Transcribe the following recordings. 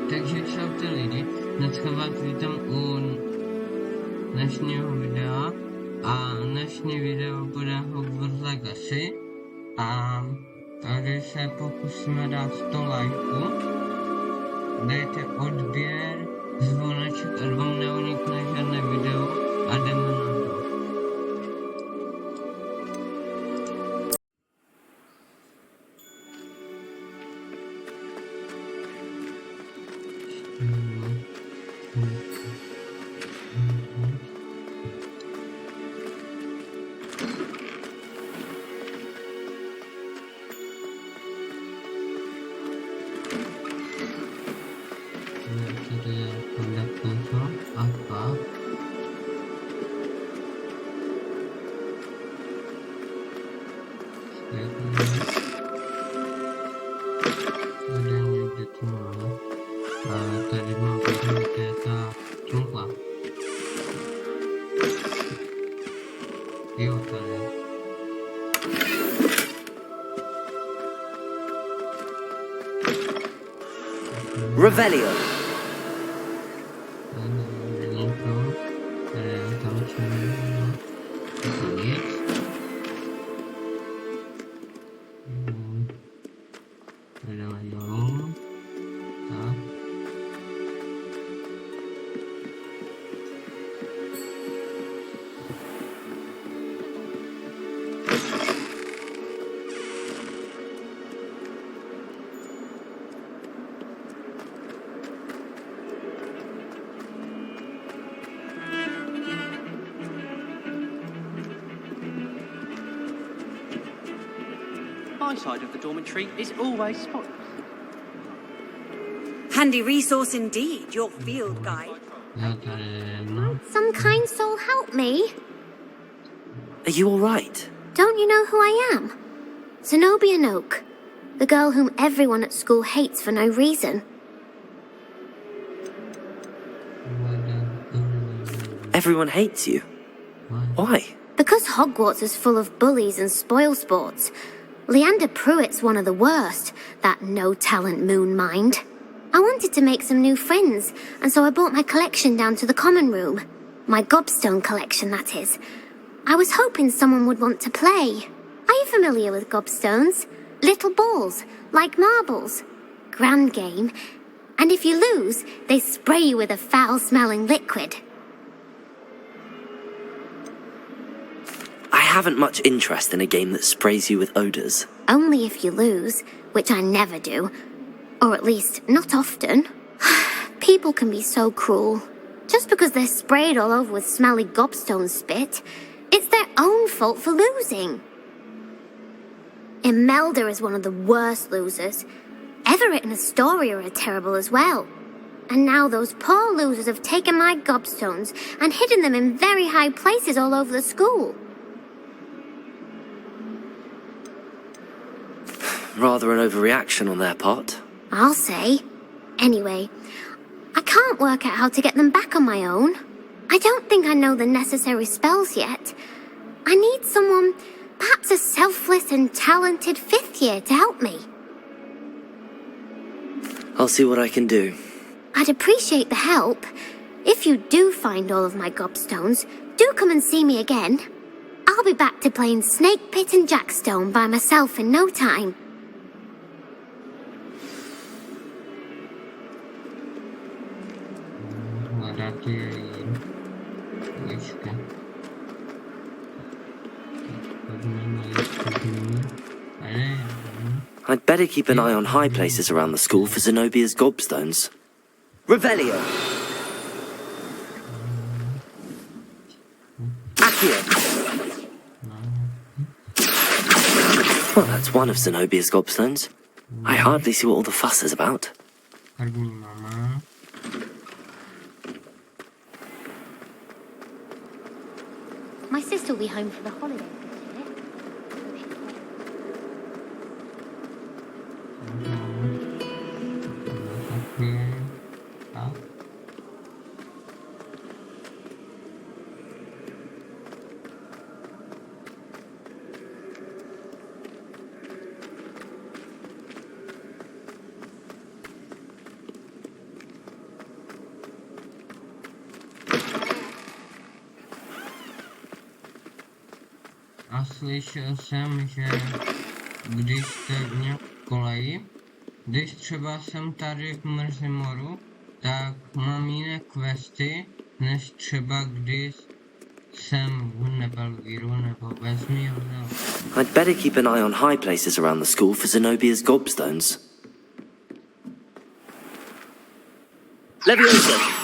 Takže čau ty lidi, dneska vás vítám u dnešního videa a dnešní video bude Hogwarts Legacy a tady se pokusíme dát 100 lajků, dejte odběr, zvoneček, ať vám neunikne žádné video a jdeme na to. Tady je konektor a pak tady někde tu máme a tady mám tady ta truhla. Jo, tady. Revelio. My side of the dormitory is always spotless. Handy resource indeed, your field guide. Some kind soul help me. Are you all right? Don't you know who I am? Zenobia Noak, the girl whom everyone at school hates for no reason. Everyone hates you. Why? Because Hogwarts is full of bullies and spoilsports. Leander Pruitt's one of the worst, that no-talent moon mind. I wanted to make some new friends, and so I brought my collection down to the common room. My gobstone collection, that is. I was hoping someone would want to play. Are you familiar with gobstones? Little balls, like marbles. Grand game. And if you lose, they spray you with a foul-smelling liquid. I haven't much interest in a game that sprays you with odours. Only if you lose, which I never do. Or at least, not often. People can be so cruel. Just because they're sprayed all over with smelly gobstone spit, it's their own fault for losing. Imelda is one of the worst losers. Everett and Astoria are terrible as well. And now those poor losers have taken my gobstones and hidden them in very high places all over the school. Rather an overreaction on their part. I'll say. Anyway, I can't work out how to get them back on my own. I don't think I know the necessary spells yet. I need someone, perhaps a selfless and talented fifth year to help me. I'll see what I can do. I'd appreciate the help. If you do find all of my gobstones, do come and see me again. I'll be back to playing Snake Pit and Jackstone by myself in no time. I'd better keep an eye on high places around the school for Zenobia's gobstones. Revelio. Accio. Well, that's one of Zenobia's gobstones. I hardly see what all the fuss is about. My sister will be home for the holidays. slyšel jsem, že když jste v nějak koleji, když třeba jsem tady v Mrzimoru, tak mám jiné questy, než třeba když jsem v Nebelvíru nebo ve Zmioře. I'd better keep an eye on high places around the school for Zenobia's gobstones. Leviosa!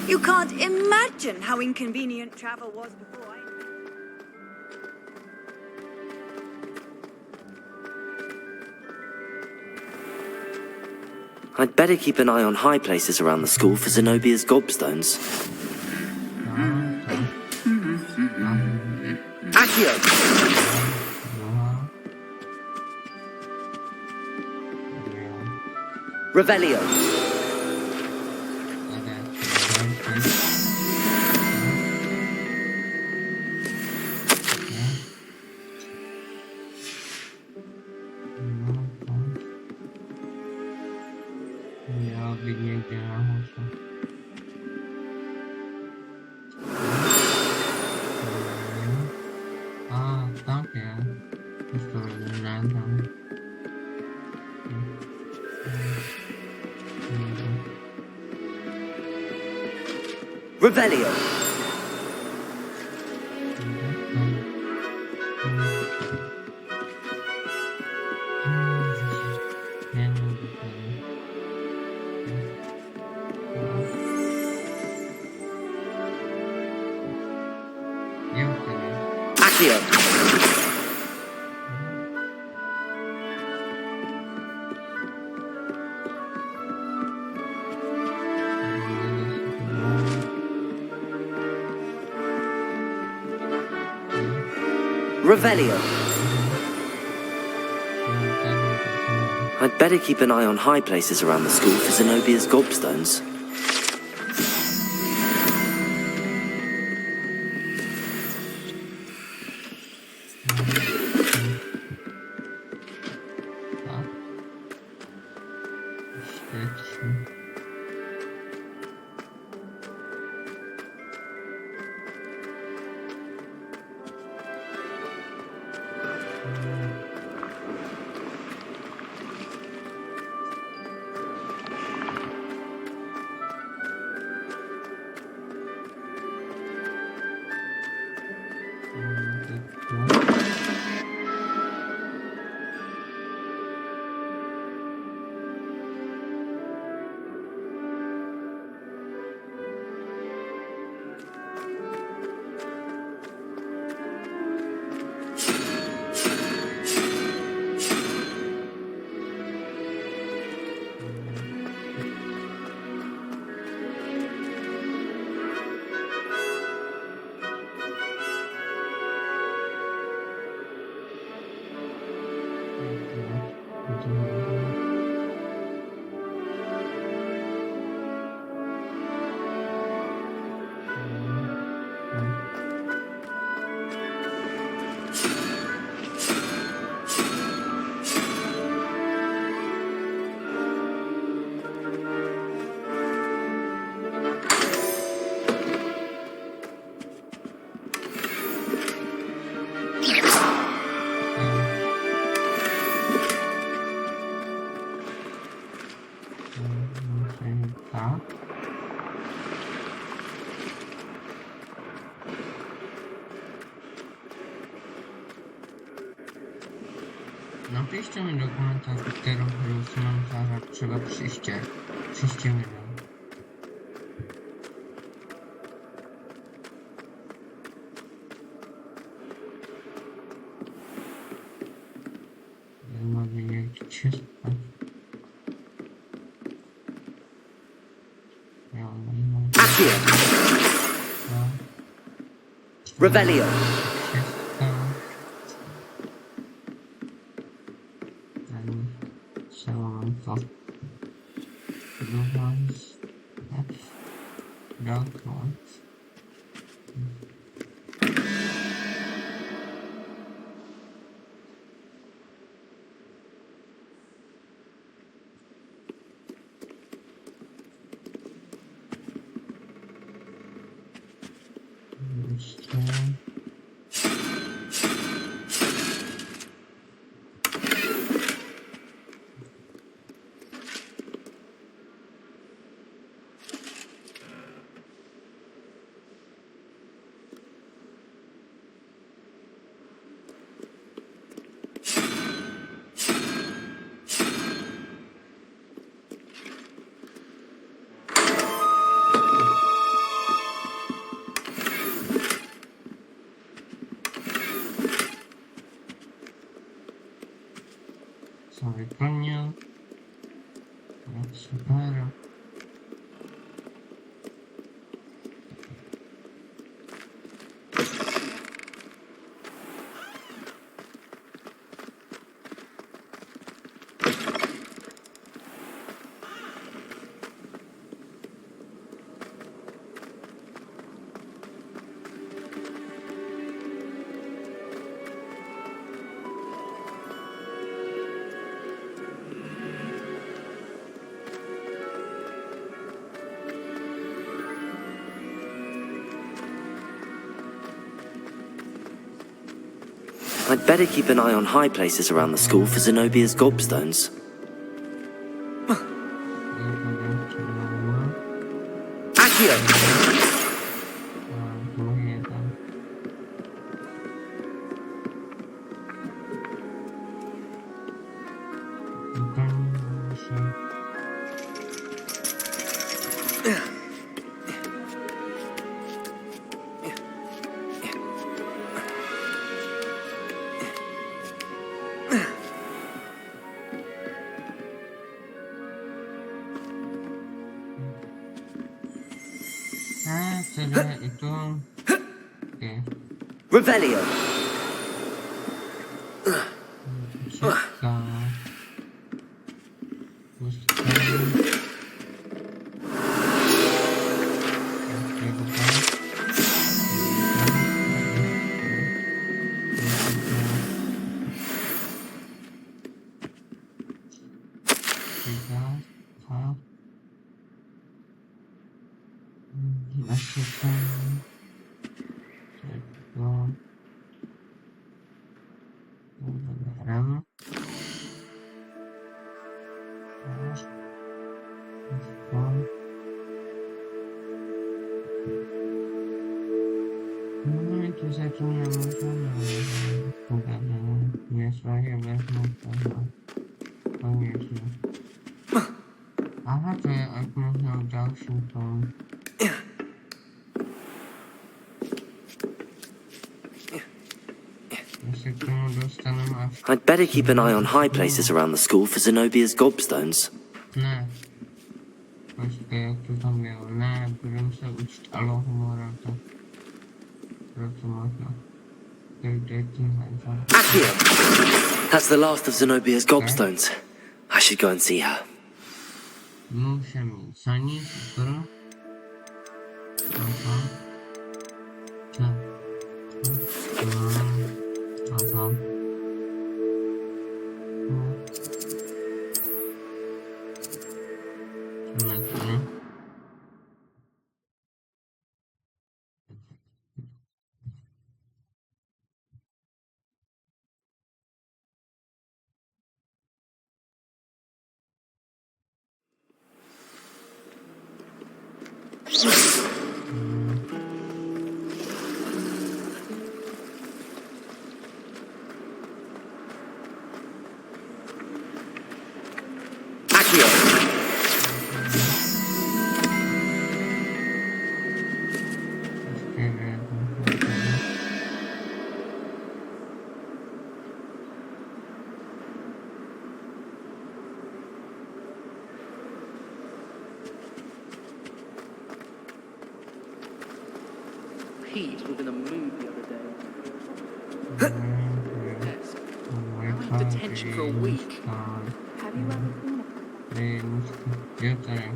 You can't imagine how inconvenient travel was before I... I'd better keep an eye on high places around the school for Zenobia's gobstones. Accio! Revelio! Měla být někde nahoře. A tak je. Už to ne tam. Revelio! Accio! Revelio! I'd better keep an eye on high places around the school for Zenobia's gobstones. Napište mi do komentářů, kterou hru si mám zahrát třeba příště videu. Zajímavý někde. Čista. Jo, Accio. jo. Revelio. Šestka. Tady se mám to. Druhá F. Daleko. Jsem vyplnil. Super. I'd better keep an eye on high places around the school for Zenobia's gobstones. Accio. Teda itu. Oke. Revelio. Suka. Pusat. Oke, bukan. Masukkan cekdot garam masukkan itu satunya masalah bukan biasa ya masalah biasa apa kayak aku mau tahu simptom. I'd better keep an eye on high places around the school for Zenobia's gobstones. Nah, pas kayak tu sambil nah belum saya ucap Allah merata. Accio. That's the last of Zenobia's gobstones. I should go and see her. Musel, sani super. Apa? Apa? Pete was in a mood the other day. Desk. I'm in detention for a week. Have you ever seen Jo, tady.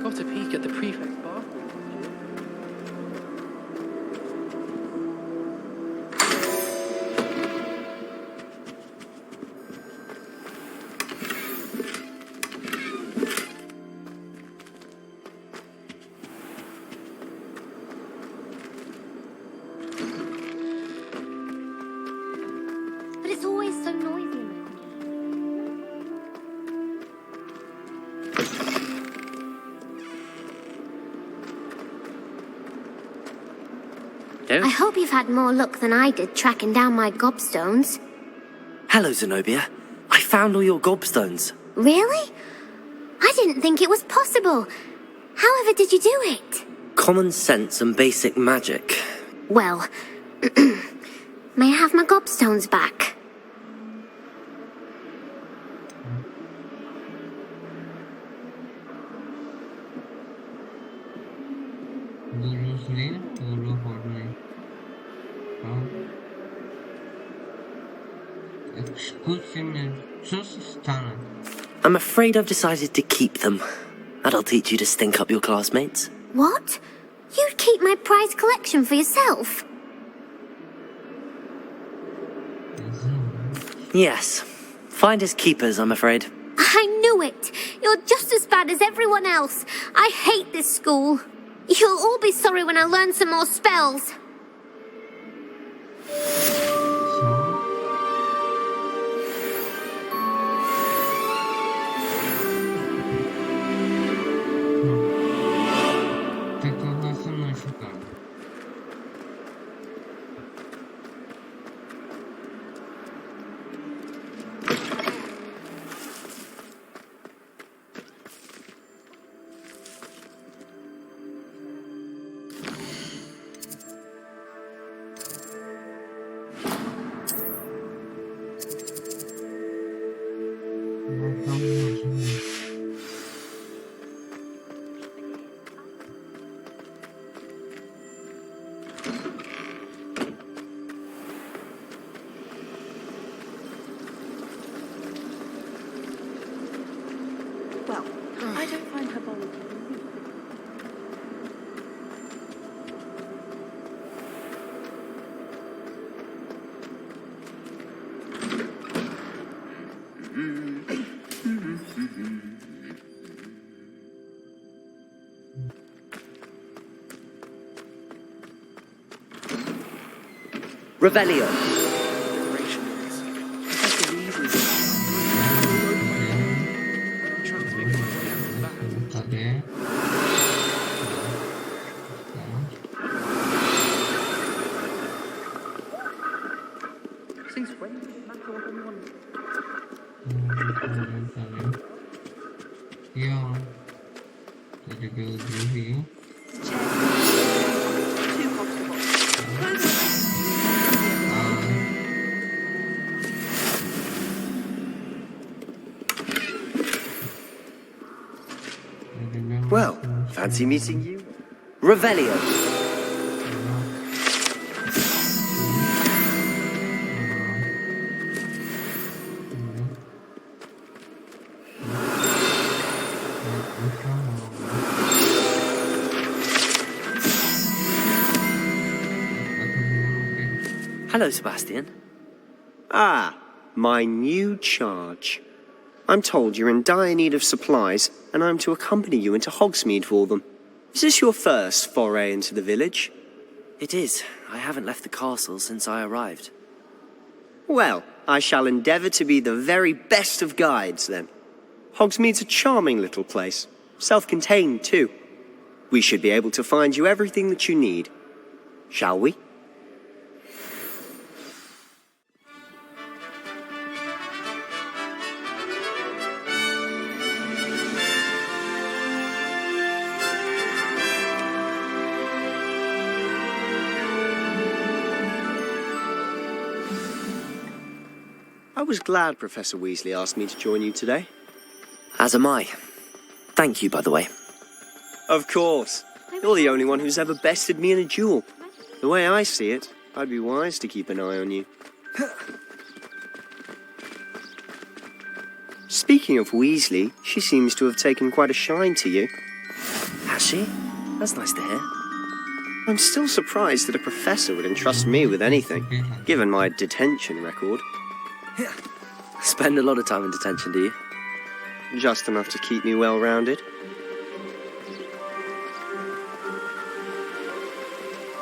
Got a peek at the prefect's bathroom. But it's always so noisy in the I hope you've had more luck than I did tracking down my gobstones. Hello, Zenobia. I found all your gobstones. Really? I didn't think it was possible. However did you do it? Common sense and basic magic. Well, may I have my gobstones back? I'm afraid I've decided to keep them. That'll teach you to stink up your classmates. What? You'd keep my prized collection for yourself? Yes. Finders keepers, I'm afraid. I knew it! You're just as bad as everyone else. I hate this school. You'll all be sorry when I learn some more spells. Well, I don't find her bold. Revelio. Seems friendly. Matter what anyone. Yeah. Tadi go dulu. Two constables. Well, fancy meeting you? Revelio. Hello, Sebastian. Ah, my new charge. I'm told you're in dire need of supplies, and I'm to accompany you into Hogsmeade for them. Is this your first foray into the village? It is. I haven't left the castle since I arrived. Well, I shall endeavour to be the very best of guides, then. Hogsmeade's a charming little place. Self-contained, too. We should be able to find you everything that you need. Shall we? I was glad Professor Weasley asked me to join you today. As am I. Thank you, by the way. Of course. You're the only one who's ever bested me in a duel. The way I see it, I'd be wise to keep an eye on you. Speaking of Weasley, she seems to have taken quite a shine to you. Has she? That's nice to hear. I'm still surprised that a professor would entrust me with anything, given my detention record. Spend a lot of time in detention, do you? Just enough to keep me well-rounded.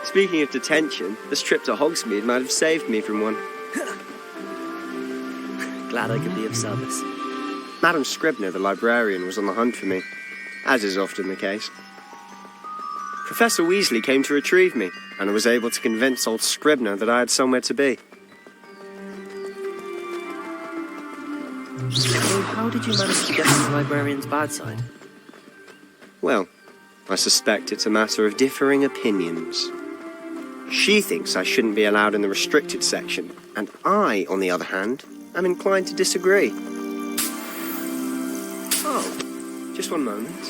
Speaking of detention, this trip to Hogsmeade might have saved me from one. Glad I could be of service. Madam Scribner, the librarian, was on the hunt for me, as is often the case. Professor Weasley came to retrieve me, and I was able to convince old Scribner that I had somewhere to be. So how did you manage to get to the librarian's bad side? Well, I suspect it's a matter of differing opinions. She thinks I shouldn't be allowed in the restricted section, and I, on the other hand, am inclined to disagree. Oh, just one moment.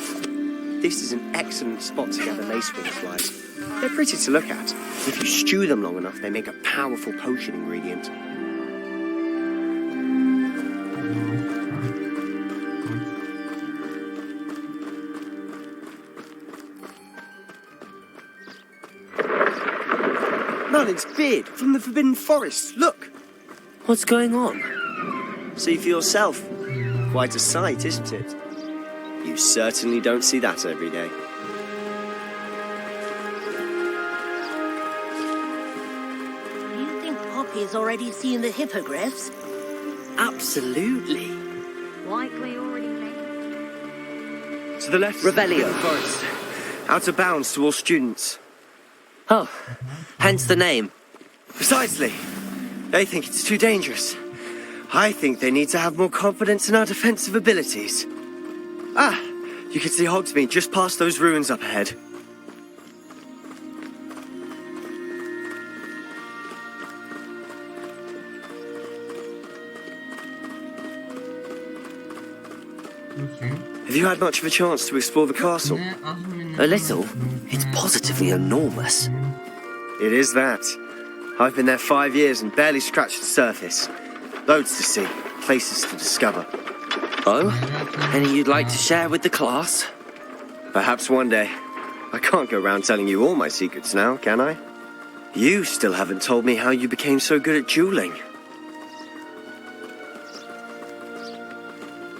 This is an excellent spot to gather lacewing flies. They're pretty to look at. If you stew them long enough, they make a powerful potion ingredient. Merlin's beard from the Forbidden Forest. Look! What's going on? See for yourself. Quite a sight, isn't it? You certainly don't see that every day. You think Poppy's already seen the hippogriffs? Absolutely. Likely already made. To the left. Revelio. Forest. Out of bounds to all students. Oh, hence the name. Precisely. They think it's too dangerous. I think they need to have more confidence in our defensive abilities. Ah, you can see Hogsmeade just past those ruins up ahead. Have you had much of a chance to explore the castle? A little. It's positively enormous. It is that. I've been there 5 years and barely scratched the surface. Loads to see, places to discover. Oh? Any you'd like to share with the class? Perhaps one day. I can't go around telling you all my secrets now, can I? You still haven't told me how you became so good at dueling.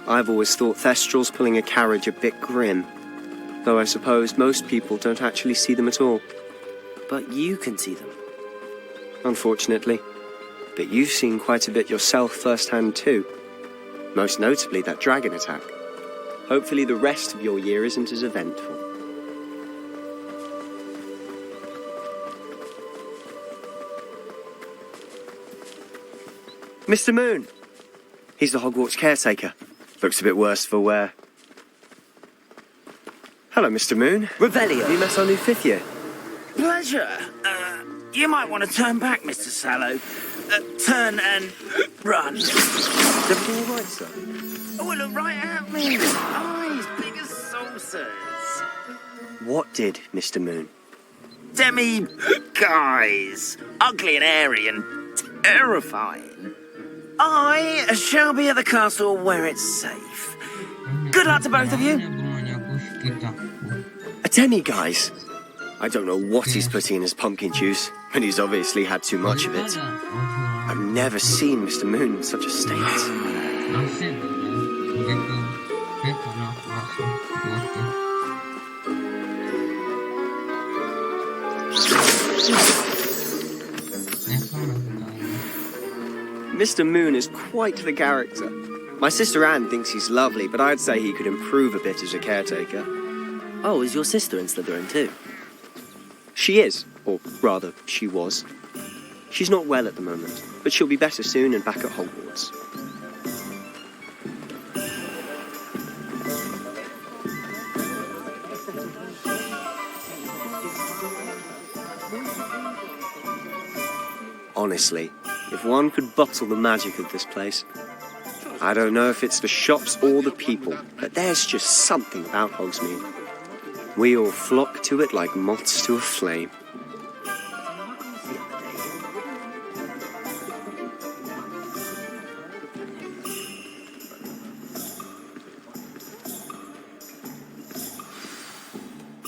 I've always thought Thestrals pulling a carriage a bit grim. Though I suppose most people don't actually see them at all. But you can see them. Unfortunately. But you've seen quite a bit yourself firsthand too. Most notably that dragon attack. Hopefully the rest of your year isn't as eventful. Mr. Moon! He's the Hogwarts caretaker. Looks a bit worse for wear. Hello, Mr. Moon. Revelio. Have you met our new fifth year? Pleasure. You might want to turn back, Mr. Sallow. Turn and run. Is everything all right, sir? Oh, look right at me. Eyes big as saucers. What did, Mr. Moon? Demi-guys. Ugly and airy and terrifying. I shall be at the castle where it's safe. Good luck to both of you. A demi-guise? I don't know what he's putting in his pumpkin juice. but he's obviously had too much of it. I've never seen Mr. Moon in such a state. Asi gitu noh masuk gitu. Mr. Moon is quite the character. My sister Anne thinks he's lovely, but I'd say he could improve a bit as a caretaker. Oh, is your sister in Slytherin too? She is, or rather, she was. She's not well at the moment, but she'll be better soon and back at Hogwarts. Honestly, if one could bottle the magic of this place. I don't know if it's the shops or the people, but there's just something about Hogsmeade. We all flock to it like moths to a flame.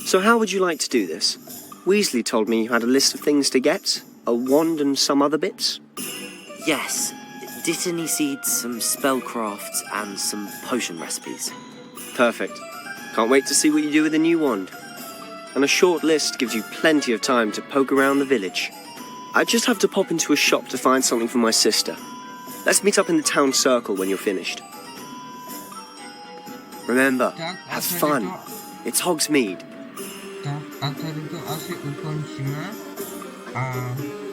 So how would you like to do this? Weasley told me you had a list of things to get, a wand and some other bits. Yes. Dittany seeds, some spellcrafts, and some potion recipes. Perfect. Can't wait to see what you do with the new wand. And a short list gives you plenty of time to poke around the village. I just have to pop into a shop to find something for my sister. Let's meet up in the town circle when you're finished. Remember, have fun. It's Hogsmeade. Tak, a to asi ukončíme a